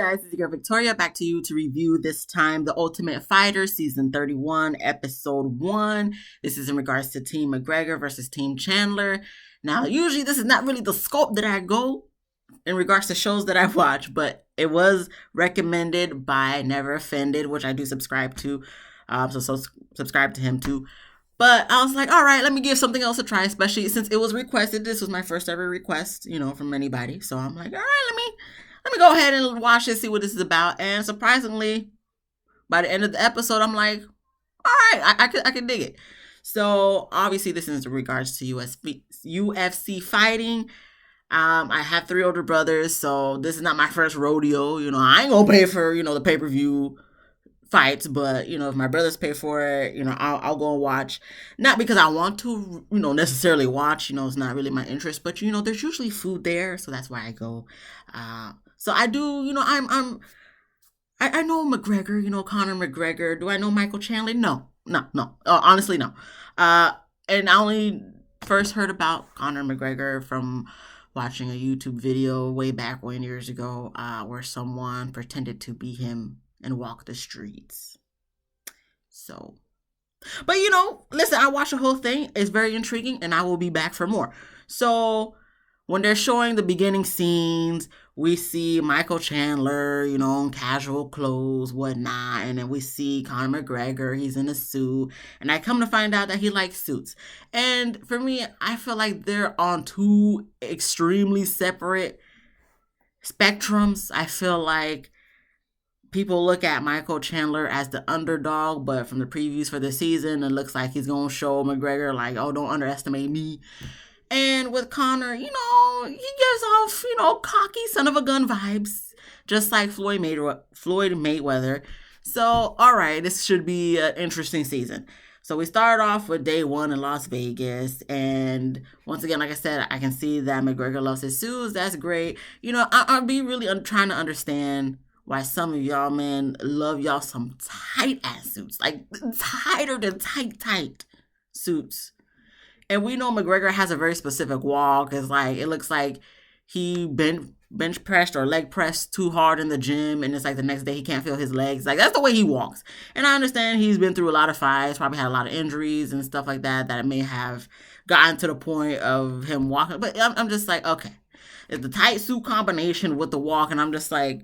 guys, it's your girl Victoria back to you to review this time The Ultimate Fighter Season 31, Episode 1. This is in regards to Team McGregor versus Team Chandler. Now, usually this is not really the scope that I go in regards to shows that I watch, but it was recommended by Never Offended, which I do subscribe to. So subscribe to him too. But I was like, all right, let me give something else a try, especially since it was requested. This was my first ever request, from anybody. So I'm like, all right, let me go ahead and watch it, see what this is about. And surprisingly, by the end of the episode, I'm like, all right, I could dig it. So obviously, this is in regards to UFC fighting. I have 3 older brothers, so this is not my first rodeo. I ain't gonna pay for the pay-per-view fights, but if my brothers pay for it, I'll go and watch. Not because I want to, necessarily watch. It's not really my interest, but there's usually food there, so that's why I go. So I do, I know McGregor, Conor McGregor. Do I know Michael Chandler? No. Honestly, no. And I only first heard about Conor McGregor from watching a YouTube video way back when years ago, where someone pretended to be him and walk the streets. So, but listen, I watched the whole thing. It's very intriguing, and I will be back for more. So, when they're showing the beginning scenes, we see Michael Chandler, in casual clothes, whatnot. And then we see Conor McGregor, he's in a suit. And I come to find out that he likes suits. And for me, I feel like they're on 2 extremely separate spectrums. I feel like people look at Michael Chandler as the underdog, but from the previews for the season, it looks like he's going to show McGregor like, oh, don't underestimate me. And with Conor, he gives off, cocky son of a gun vibes, just like Floyd Mayweather. So, all right, this should be an interesting season. So we start off with day 1 in Las Vegas. And once again, like I said, I can see that McGregor loves his suits. That's great. I'll be really trying to understand why some of y'all men love y'all some tight ass suits, like tighter than tight suits. And we know McGregor has a very specific walk. It's like, it looks like he bench pressed or leg pressed too hard in the gym, and it's like the next day he can't feel his legs. Like, that's the way he walks. And I understand he's been through a lot of fights, probably had a lot of injuries and stuff like that, that may have gotten to the point of him walking. But I'm just like, okay, it's the tight suit combination with the walk, and I'm just like,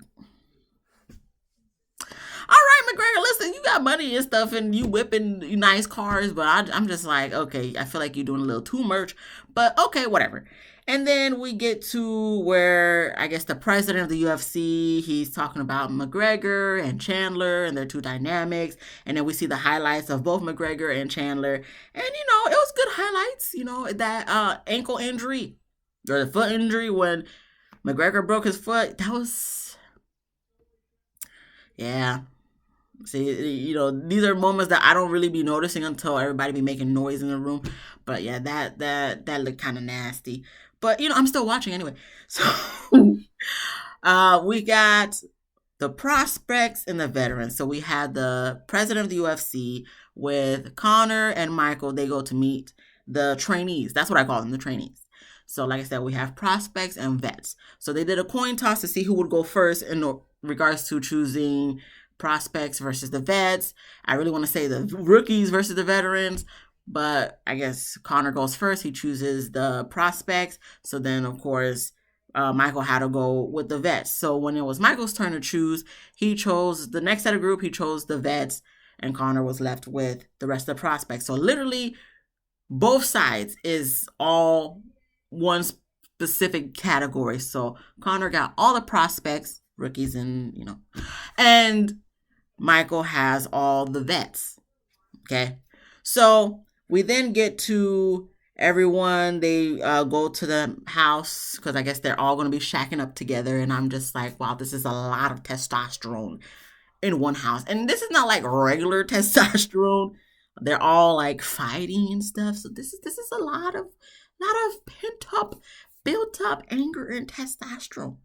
all right, McGregor, listen, you got money and stuff, and you whipping nice cars, but I'm just like, okay, I feel like you're doing a little too much, but okay, whatever. And then we get to where, I guess, the president of the UFC, he's talking about McGregor and Chandler and their 2 dynamics, and then we see the highlights of both McGregor and Chandler, and, it was good highlights, that ankle injury, or the foot injury when McGregor broke his foot, that was, yeah. See, these are moments that I don't really be noticing until everybody be making noise in the room. But yeah, that looked kind of nasty. But I'm still watching anyway. So we got the prospects and the veterans. So we had the president of the UFC with Conor and Michael. They go to meet the trainees. That's what I call them, the trainees. So like I said, we have prospects and vets. So they did a coin toss to see who would go first in regards to choosing prospects versus the vets. I really want to say the rookies versus the veterans, but I guess Conor goes first. He chooses the prospects. So then, of course, Michael had to go with the vets. So when it was Michael's turn to choose, he chose the next set of group. He chose the vets, and Conor was left with the rest of the prospects. So literally, both sides is all one specific category. So Conor got all the prospects, rookies, and Michael has all the vets. Okay. So we then get to everyone. They go to the house because I guess they're all going to be shacking up together. And I'm just like, wow, this is a lot of testosterone in one house. And this is not like regular testosterone. They're all like fighting and stuff. So this is a lot of pent up, built up anger and testosterone.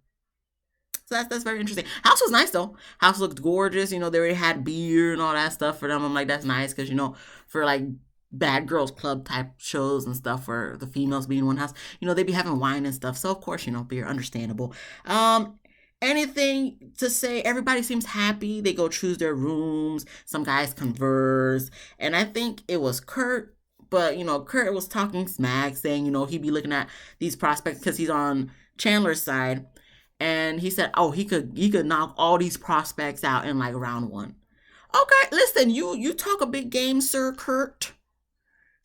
So that's very interesting. House was nice though. House looked gorgeous. They already had beer and all that stuff for them. I'm like, that's nice because for like bad girls club type shows and stuff where the females be in one house, they be having wine and stuff. So of course, beer, understandable. anything to say? Everybody seems happy. They go choose their rooms. Some guys converse. And I think it was Kurt. But, Kurt was talking smack, saying, he'd be looking at these prospects because he's on Chandler's side. And he said, oh, he could knock all these prospects out in like round one. Okay, listen, you talk a big game, Sir Kurt.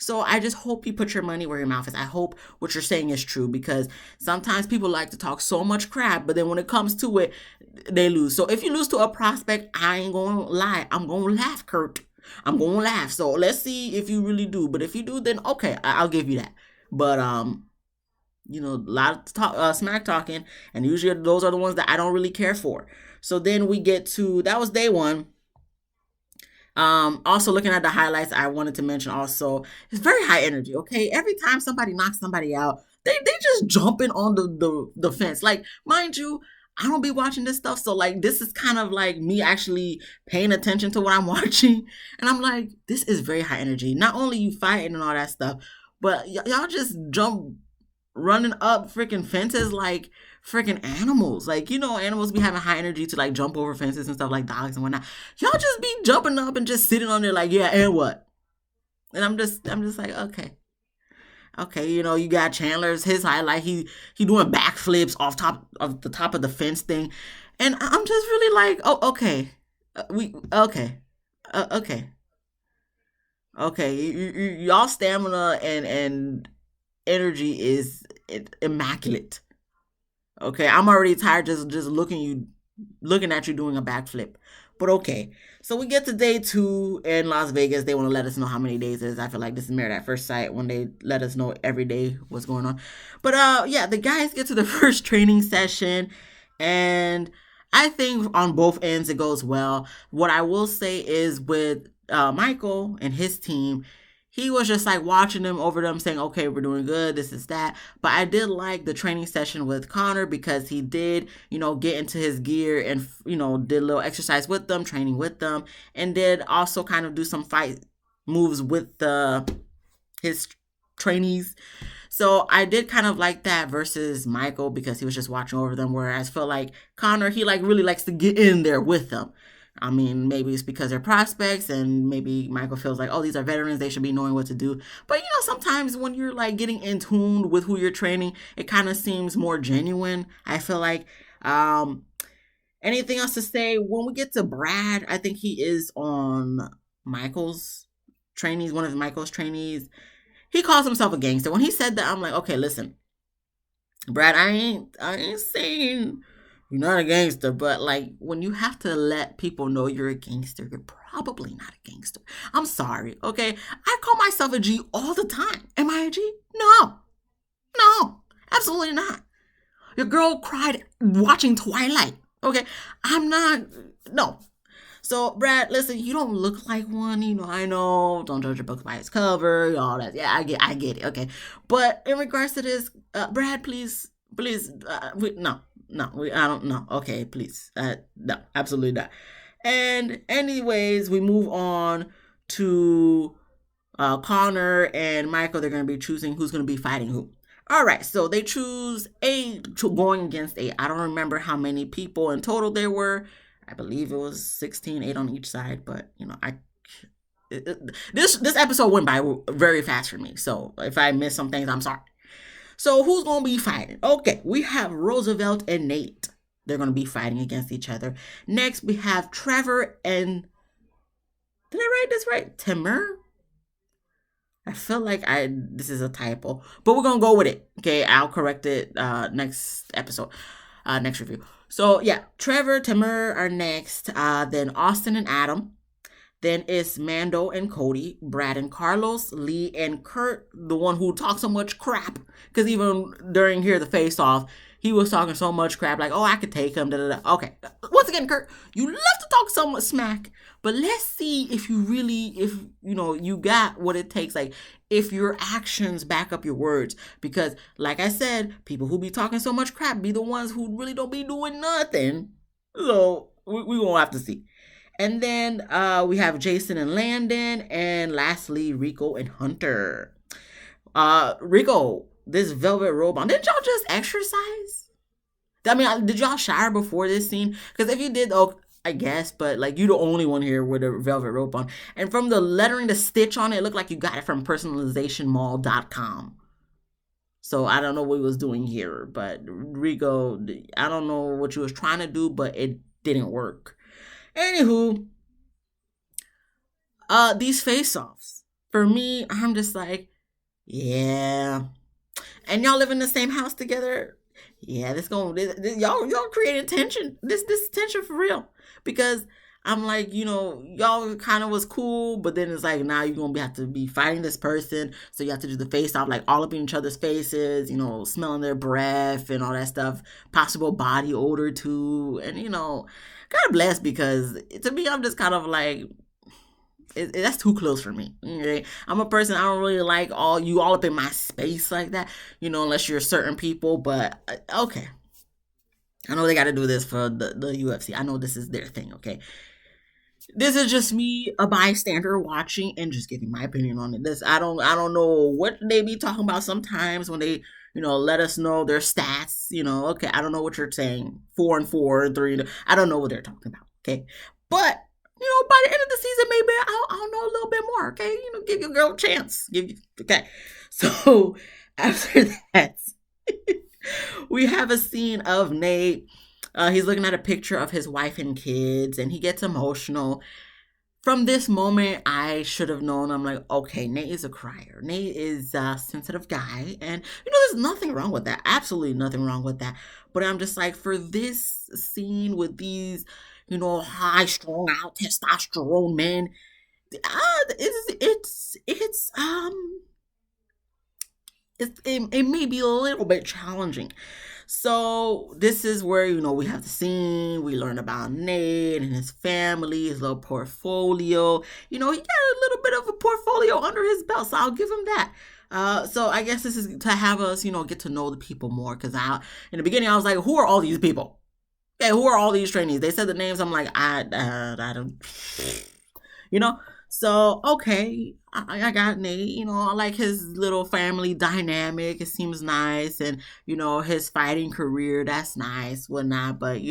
So I just hope you put your money where your mouth is. I hope what you're saying is true, because sometimes people like to talk so much crap, but then when it comes to it, they lose. So if you lose to a prospect, I ain't gonna lie. I'm gonna laugh, Kurt. I'm gonna laugh. So let's see if you really do. But if you do, then okay, I'll give you that. But a lot of smack talking, and usually those are the ones that I don't really care for. So then we get to, that was day one. Also looking at the highlights, I wanted to mention also, it's very high energy. Okay, every time somebody knocks somebody out, they just jumping on the fence. Like, mind you, I don't be watching this stuff, so like this is kind of like me actually paying attention to what I'm watching, and I'm like, this is very high energy. Not only you fighting and all that stuff, but y'all just jump running up freaking fences like freaking animals. Like, animals be having high energy to like jump over fences and stuff, like dogs and whatnot. Y'all just be jumping up and just sitting on there like, yeah, and what? And I'm just like, okay. Okay, you got Chandler's, his highlight. He doing backflips off the top of the fence thing. And I'm just really like, oh, okay. Okay. Okay. Y'all stamina and energy is immaculate. Okay, I'm already tired just looking at you doing a backflip. But okay. So we get to day 2 in Las Vegas. They want to let us know how many days it is. I feel like this is Married at First Sight when they let us know every day what's going on. But yeah, the guys get to the first training session, and I think on both ends it goes well. What I will say is with Michael and his team, he was just like watching them over them, saying, okay, we're doing good, this is that. But I did like the training session with Connor, because he did, get into his gear and, did a little exercise with them, training with them, and did also kind of do some fight moves with his trainees. So I did kind of like that versus Michael, because he was just watching over them, whereas I feel like Connor, he like really likes to get in there with them. I mean, maybe it's because they're prospects, and maybe Michael feels like, oh, these are veterans, they should be knowing what to do. But, sometimes when you're like getting in tune with who you're training, it kind of seems more genuine, I feel like. Anything else to say? When we get to Brad, I think he is on Michael's trainees, one of Michael's trainees. He calls himself a gangster. When he said that, I'm like, okay, listen, Brad, I ain't saying you're not a gangster, but like when you have to let people know you're a gangster, you're probably not a gangster. I'm sorry, okay? I call myself a G all the time. Am I a G? No, absolutely not. Your girl cried watching Twilight, okay? I'm not, no. So, Brad, listen, you don't look like one, I know, don't judge a book by its cover, all that. Yeah, I get it, okay? But in regards to this, Brad, please, no, I don't know. Okay, please. No, absolutely not. And anyways, we move on to Connor and Michael. They're going to be choosing who's going to be fighting who. All right, so they choose going against 8. I don't remember how many people in total there were. I believe it was 16, 8 on each side. But, this episode went by very fast for me. So if I missed some things, I'm sorry. So who's going to be fighting? Okay, we have Roosevelt and Nate. They're going to be fighting against each other. Next, we have Trevor and... Did I write this right? Timur? I feel like this is a typo. But we're going to go with it. Okay, I'll correct it next episode. Next review. So, yeah, Trevor, Timur are next. Then Austin and Adam. Then it's Mando and Cody, Brad and Carlos, Lee and Kurt, the one who talks so much crap. Because even during here, the face-off, he was talking so much crap, like, oh, I could take him, da-da-da. Okay, once again, Kurt, you love to talk so much smack, but let's see if you really, you got what it takes, like, if your actions back up your words. Because, like I said, people who be talking so much crap be the ones who really don't be doing nothing. So, we gonna have to see. And then we have Jason and Landon. And lastly, Rico and Hunter. Rico, this velvet robe on. Didn't y'all just exercise? I mean, did y'all shower before this scene? Because if you did, oh, I guess, but like you the only one here with a velvet rope on. And from the lettering, the stitch on it, it looked like you got it from personalizationmall.com. So I don't know what he was doing here, but Rico, I don't know what you was trying to do, but it didn't work. Anywho, these face-offs. For me, I'm just like, yeah. And y'all live in the same house together. Yeah, y'all created tension. This tension for real. Because I'm like, y'all kind of was cool, but then it's like now you're gonna have to be fighting this person, so you have to do the face off, like all up in each other's faces, smelling their breath and all that stuff, possible body odor too, and God bless, because to me I'm just kind of like that's too close for me. Okay? I'm a person, I don't really like all up in my space like that, unless you're certain people. But okay, I know they got to do this for the UFC. I know this is their thing. Okay, this is just me, a bystander, watching and just giving my opinion on it. I don't know what they be talking about sometimes when they let us know their stats. Okay, I don't know what you're saying. 4-4, 3. I don't know what they're talking about. Okay, but by the end of the season, maybe I'll know a little bit more. Okay, give your girl a chance. Okay. So after that, we have a scene of Nate. He's looking at a picture of his wife and kids, and he gets emotional. From this moment, I should have known. I'm like, okay, Nate is a crier. Nate is a sensitive guy, and there's nothing wrong with that. Absolutely nothing wrong with that. But I'm just like, for this scene with these high strung out testosterone men, it may be a little bit challenging. So this is where we have the scene. We learn about Nate and his family, his little portfolio. He got a little bit of a portfolio under his belt, so I'll give him that. So I guess this is to have us, get to know the people more. Because in the beginning, I was like, who are all these people? Okay, who are all these trainees? They said the names. I'm like, I don't, So, okay, I got Nate. I like his little family dynamic. It seems nice. And, his fighting career, that's nice, whatnot. But,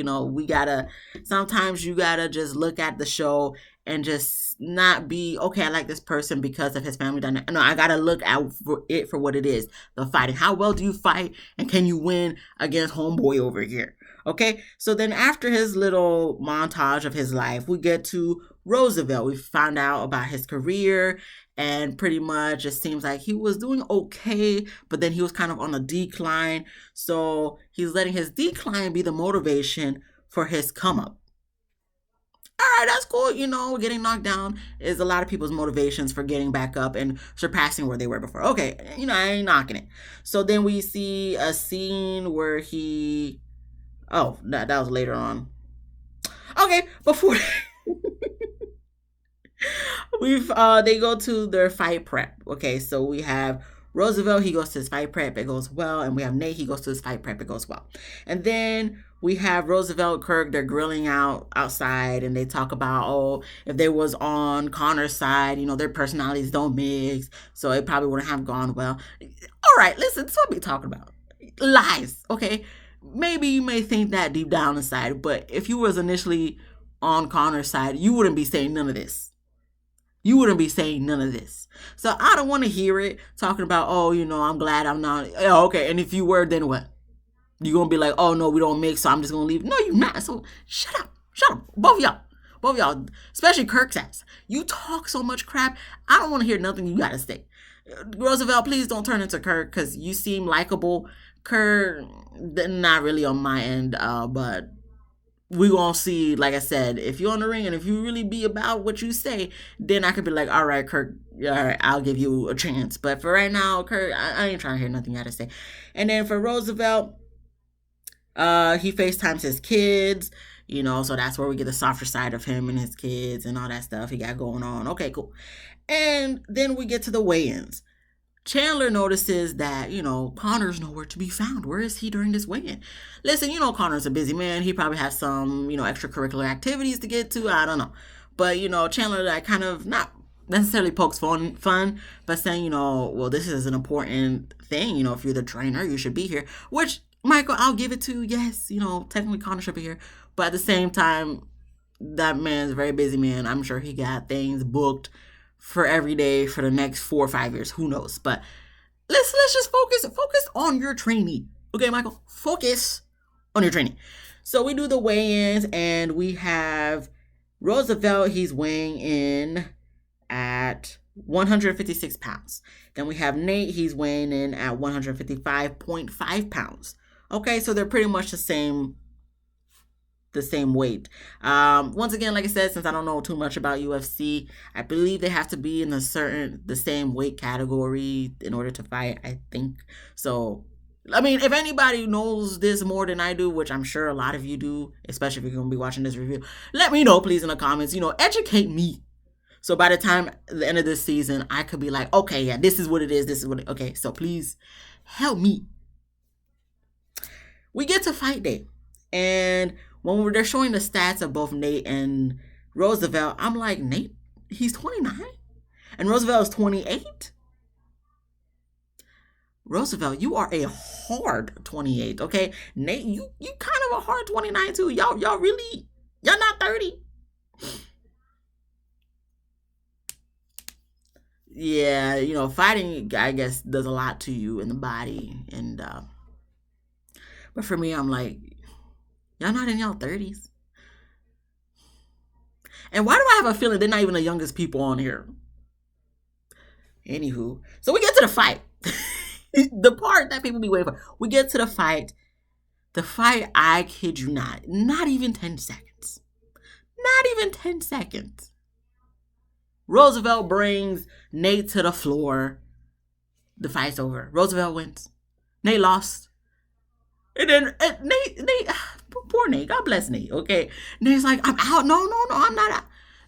sometimes you gotta just look at the show and just not be, okay, I like this person because of his family dynamic. No, I gotta look out for it for what it is, the fighting. How well do you fight? And can you win against homeboy over here? Okay, so then after his little montage of his life, we get to Roosevelt. We found out about his career, and pretty much it seems like he was doing okay, but then he was kind of on a decline. So he's letting his decline be the motivation for his come up. All right, that's cool. Getting knocked down is a lot of people's motivations for getting back up and surpassing where they were before. Okay, I ain't knocking it. So then we see a scene where he. Oh, that was later on. Okay, before they go to their fight prep. Okay, so we have Roosevelt, he goes to his fight prep, it goes well, and we have Nate, he goes to his fight prep, it goes well. And then we have Roosevelt, Kirk, they're grilling outside, and they talk about, if they was on Connor's side, their personalities don't mix, so it probably wouldn't have gone well. All right, listen, this is what we talking about. Lies, okay? Maybe you may think that deep down inside, but if you was initially on Connor's side, you wouldn't be saying none of this. So I don't want to hear it talking about, I'm glad I'm not. Okay, and if you were, then what? You gonna be like, oh no, we don't mix, so I'm just gonna leave? No, you're not. So shut up, both of y'all, especially Kirk's ass. You talk so much crap. I don't want to hear nothing you gotta say. Roosevelt, please don't turn into Kirk, because you seem likable. Kirk, not really on my end, but we gonna see. Like I said, if you're on the ring and if you really be about what you say, then I could be like, all right, Kirk, all right, I'll give you a chance. But for right now, Kirk, I ain't trying to hear nothing you gotta say. And then for Roosevelt, he FaceTimes his kids, so that's where we get the softer side of him and his kids and all that stuff he got going on. Okay, cool. And then we get to the weigh-ins. Chandler notices that, Connor's nowhere to be found. Where is he during this weigh-in? Listen, Connor's a busy man. He probably has some, extracurricular activities to get to. I don't know. But, Chandler, like, kind of not necessarily pokes fun, but saying, well, this is an important thing. If you're the trainer, you should be here. Which Michael, I'll give it to, yes, technically Connor should be here. But at the same time, that man's a very busy man. I'm sure he got things booked for every day for the next 4 or 5 years. Who knows? But let's just focus on your training. Okay, Michael, focus on your training. So we do the weigh-ins, and we have Roosevelt. He's weighing in at 156 pounds. Then we have Nate. He's weighing in at 155.5 pounds. Okay, so they're pretty much the same weight. Once again, like I said, since I don't know too much about UFC, I believe they have to be in the same weight category in order to fight, I think. So, I mean, if anybody knows this more than I do, which I'm sure a lot of you do, especially if you're going to be watching this review, let me know, please, in the comments. Educate me. So by the time the end of this season, I could be like, okay, yeah, this is what it is. This is what it, okay. So please help me. We get to fight day. And when they're showing the stats of both Nate and Roosevelt, I'm like, Nate, he's 29? And Roosevelt is 28? Roosevelt, you are a hard 28, okay? Nate, you kind of a hard 29 too. Y'all not 30. Yeah, fighting, I guess, does a lot to you in the body. And but for me, I'm like, y'all not in y'all 30s. And why do I have a feeling they're not even the youngest people on here? Anywho, so we get to the fight. The part that people be waiting for. We get to the fight. The fight, I kid you not even 10 seconds. Not even 10 seconds. Roosevelt brings Nate to the floor. The fight's over. Roosevelt wins. Nate lost. And then Nate, poor Nate. God bless Nate, okay? Nate's like, I'm out. No, I'm not out.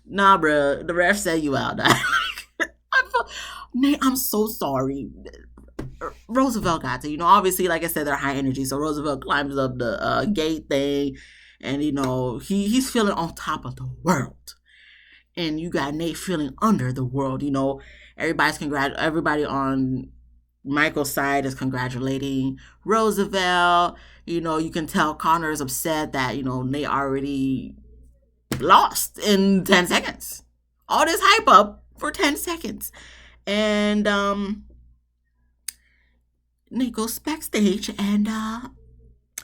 Nah, bro. The ref said you out. Nate, I'm so sorry. Roosevelt got to, obviously, like I said, they're high energy. So Roosevelt climbs up the gate thing. And, he's feeling on top of the world. And you got Nate feeling under the world. Everybody on Michael's side is congratulating Roosevelt. You can tell Connor is upset that, Nate already lost in 10 seconds. All this hype up for 10 seconds. And Nate goes backstage and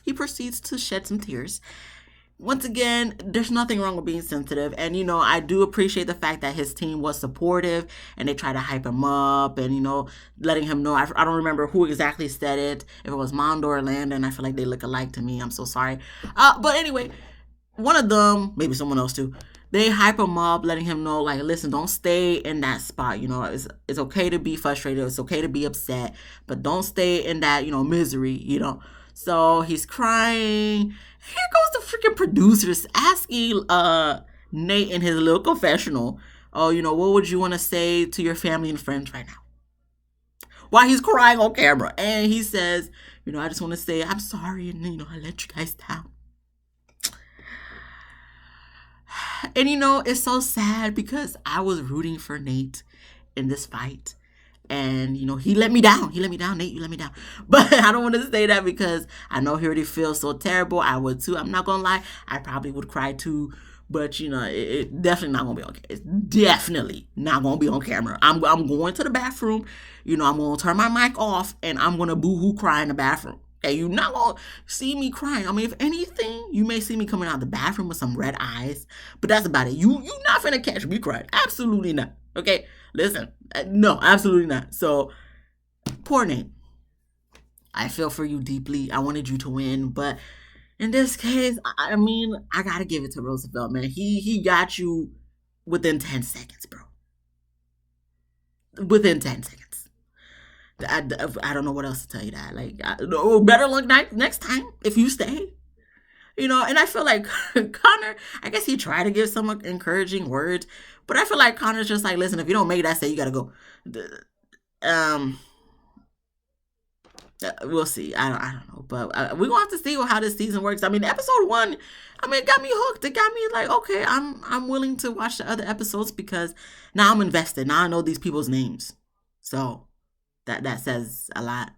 he proceeds to shed some tears. Once again, there's nothing wrong with being sensitive. And, I do appreciate the fact that his team was supportive and they try to hype him up and, letting him know. I don't remember who exactly said it. If it was Mondo or Landon, I feel like they look alike to me. I'm so sorry. But anyway, one of them, maybe someone else too, they hype him up, letting him know, like, listen, don't stay in that spot. It's okay to be frustrated. It's okay to be upset, but don't stay in that, misery, So he's crying. Here goes the freaking producers asking Nate in his little confessional, oh, what would you want to say to your family and friends right now? While he's crying on camera. And he says, I just want to say I'm sorry and, I let you guys down. And, it's so sad because I was rooting for Nate in this fight. And, he let me down. Nate, you let me down. But I don't want to say that because I know he already feels so terrible. I would too. I'm not going to lie. I probably would cry too. But, it definitely not going to be on camera. It's definitely not going to be on camera. I'm going to the bathroom. I'm going to turn my mic off and I'm going to boo-hoo cry in the bathroom. Okay, you're not going to see me crying. I mean, if anything, you may see me coming out of the bathroom with some red eyes. But that's about it. You not finna catch me crying. Absolutely not. Okay, listen. No, absolutely not. So, poor Nate. I feel for you deeply. I wanted you to win. But in this case, I mean, I got to give it to Roosevelt, man. He got you within 10 seconds, bro. Within 10 seconds. I don't know what else to tell you that. Like, better luck next time if you stay. And I feel like Connor, I guess he tried to give some encouraging words, but I feel like Connor's just like, listen, if you don't make that, say you got to go. We'll see. I don't know, but we're going to have to see how this season works. I mean, episode 1, I mean, it got me hooked. It got me like, okay, I'm willing to watch the other episodes because now I'm invested. Now I know these people's names. So that says a lot.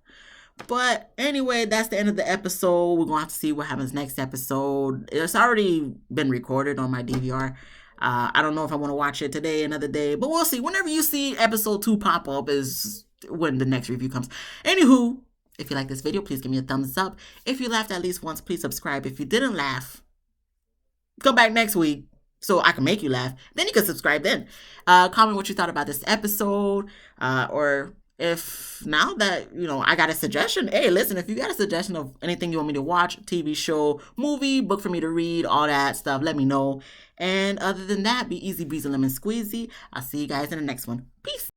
But anyway, that's the end of the episode. We're gonna have to see what happens next episode. It's already been recorded on my DVR. I don't know if I want to watch it today, another day, but we'll see. Whenever you see episode 2 pop up is when the next review comes. Anywho, if you like this video, please give me a thumbs up. If you laughed at least once, please subscribe. If you didn't laugh, come back next week so I can make you laugh. Then you can subscribe then. Comment what you thought about this episode. Or if now that, I got a suggestion, hey, listen, if you got a suggestion of anything you want me to watch, TV show, movie, book for me to read, all that stuff, let me know. And other than that, be easy breezy lemon squeezy. I'll see you guys in the next one. Peace.